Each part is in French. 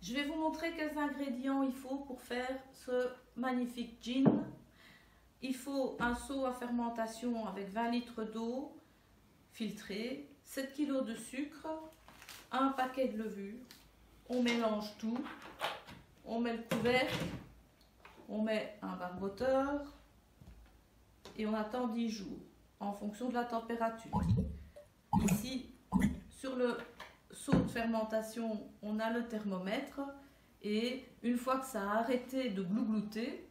Je vais vous montrer quels ingrédients il faut pour faire ce magnifique gin. Il faut un seau à fermentation avec 20 litres d'eau filtrée, 7 kg de sucre, un paquet de levure. On mélange tout, on met le couvercle, on met un barboteur et on attend 10 jours en fonction de la température. Ici, sur le seau de fermentation, on a le thermomètre et une fois que ça a arrêté de glouglouter,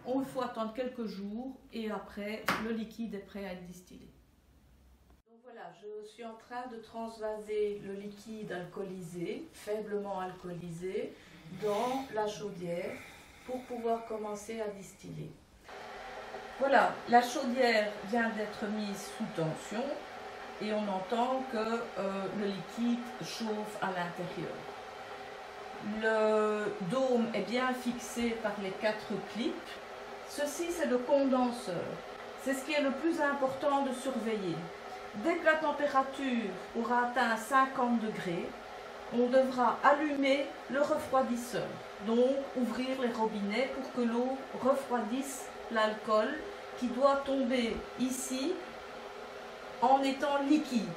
on le faut attendre quelques jours et après le liquide est prêt à être distillé. Donc voilà, je suis en train de transvaser le liquide alcoolisé, faiblement alcoolisé, dans la chaudière pour pouvoir commencer à distiller. Voilà, la chaudière vient d'être mise sous tension et on entend que le liquide chauffe à l'intérieur. Le dôme est bien fixé par les 4 clips. Ceci, c'est le condenseur. C'est ce qui est le plus important de surveiller. Dès que la température aura atteint 50 degrés, on devra allumer le refroidisseur. Donc, ouvrir les robinets pour que l'eau refroidisse l'alcool qui doit tomber ici en étant liquide.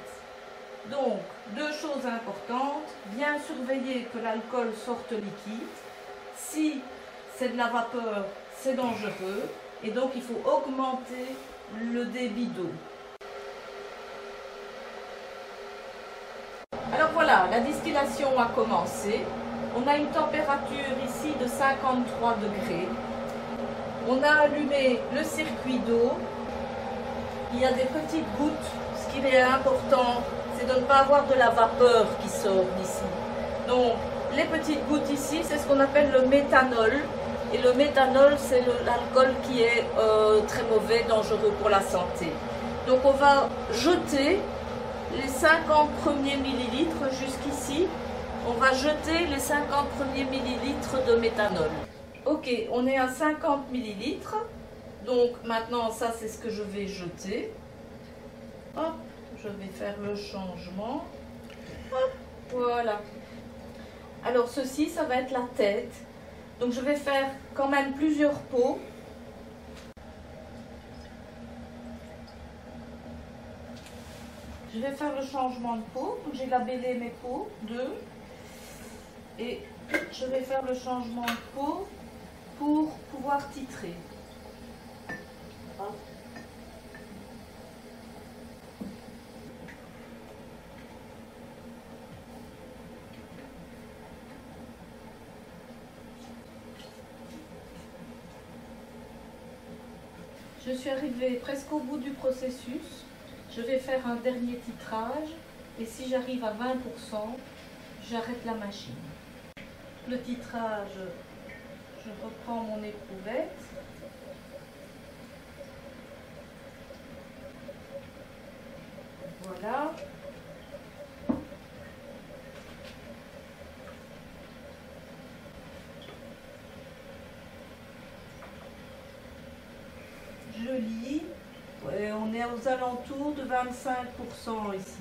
Donc, 2 choses importantes, bien surveiller que l'alcool sorte liquide. Si c'est de la vapeur, c'est dangereux et donc il faut augmenter le débit d'eau. Alors voilà, la distillation a commencé. On a une température ici de 53 degrés. On a allumé le circuit d'eau. Il y a des petites gouttes. Ce qui est important, c'est de ne pas avoir de la vapeur qui sort d'ici. Donc, les petites gouttes ici, c'est ce qu'on appelle le méthanol. Et le méthanol, c'est l'alcool qui est très mauvais, dangereux pour la santé. Donc, on va jeter les 50 premiers millilitres jusqu'ici. On va jeter les 50 premiers millilitres de méthanol. Ok, on est à 50 millilitres. Donc, maintenant, ça, c'est ce que je vais jeter. Hop, je vais faire le changement. Hop, voilà. Alors ceci, ça va être la tête. Donc je vais faire quand même plusieurs pots. Je vais faire le changement de pot. Donc j'ai labellé mes pots, 2. Et je vais faire le changement de pot pour pouvoir titrer. Hop. Je suis arrivée presque au bout du processus. Je vais faire un dernier titrage et si j'arrive à 20%, j'arrête la machine. Le titrage, je reprends mon éprouvette. Voilà. Je lis, on est aux alentours de 25% ici.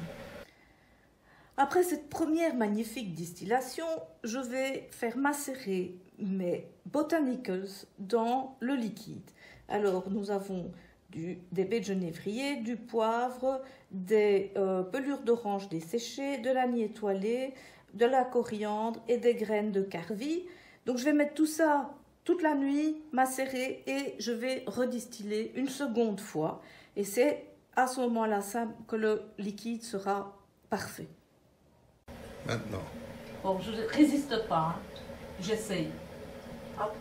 Après cette première magnifique distillation, je vais faire macérer mes botanicals dans le liquide. Alors nous avons des baies de genévrier, du poivre, des pelures d'orange desséchées, de l'anis étoilé, de la coriandre et des graines de carvi. Donc je vais mettre tout ça toute la nuit, macérer et je vais redistiller une seconde fois. Et c'est à ce moment-là que le liquide sera parfait. Maintenant. Bon, je ne résiste pas, hein. J'essaye. Hop.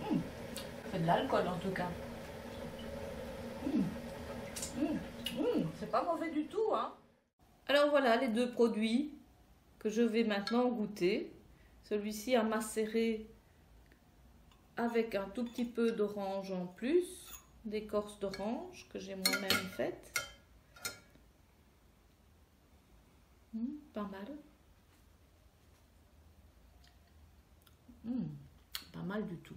Ça fait de l'alcool en tout cas. C'est pas mauvais du tout, hein. Alors voilà les 2 produits que je vais maintenant goûter. Celui-ci a macéré avec un tout petit peu d'orange en plus, d'écorce d'orange que j'ai moi-même faite. Pas mal. Pas mal du tout.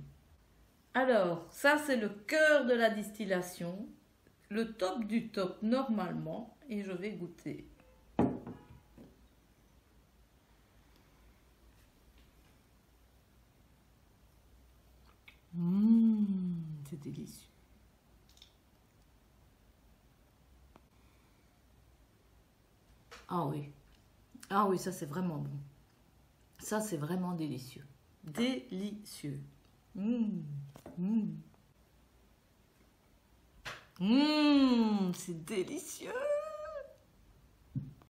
Alors, ça c'est le cœur de la distillation, le top du top normalement, et je vais goûter. délicieux. Ah oui. Ah oui, ça c'est vraiment bon. Ça c'est vraiment délicieux. Délicieux. C'est délicieux.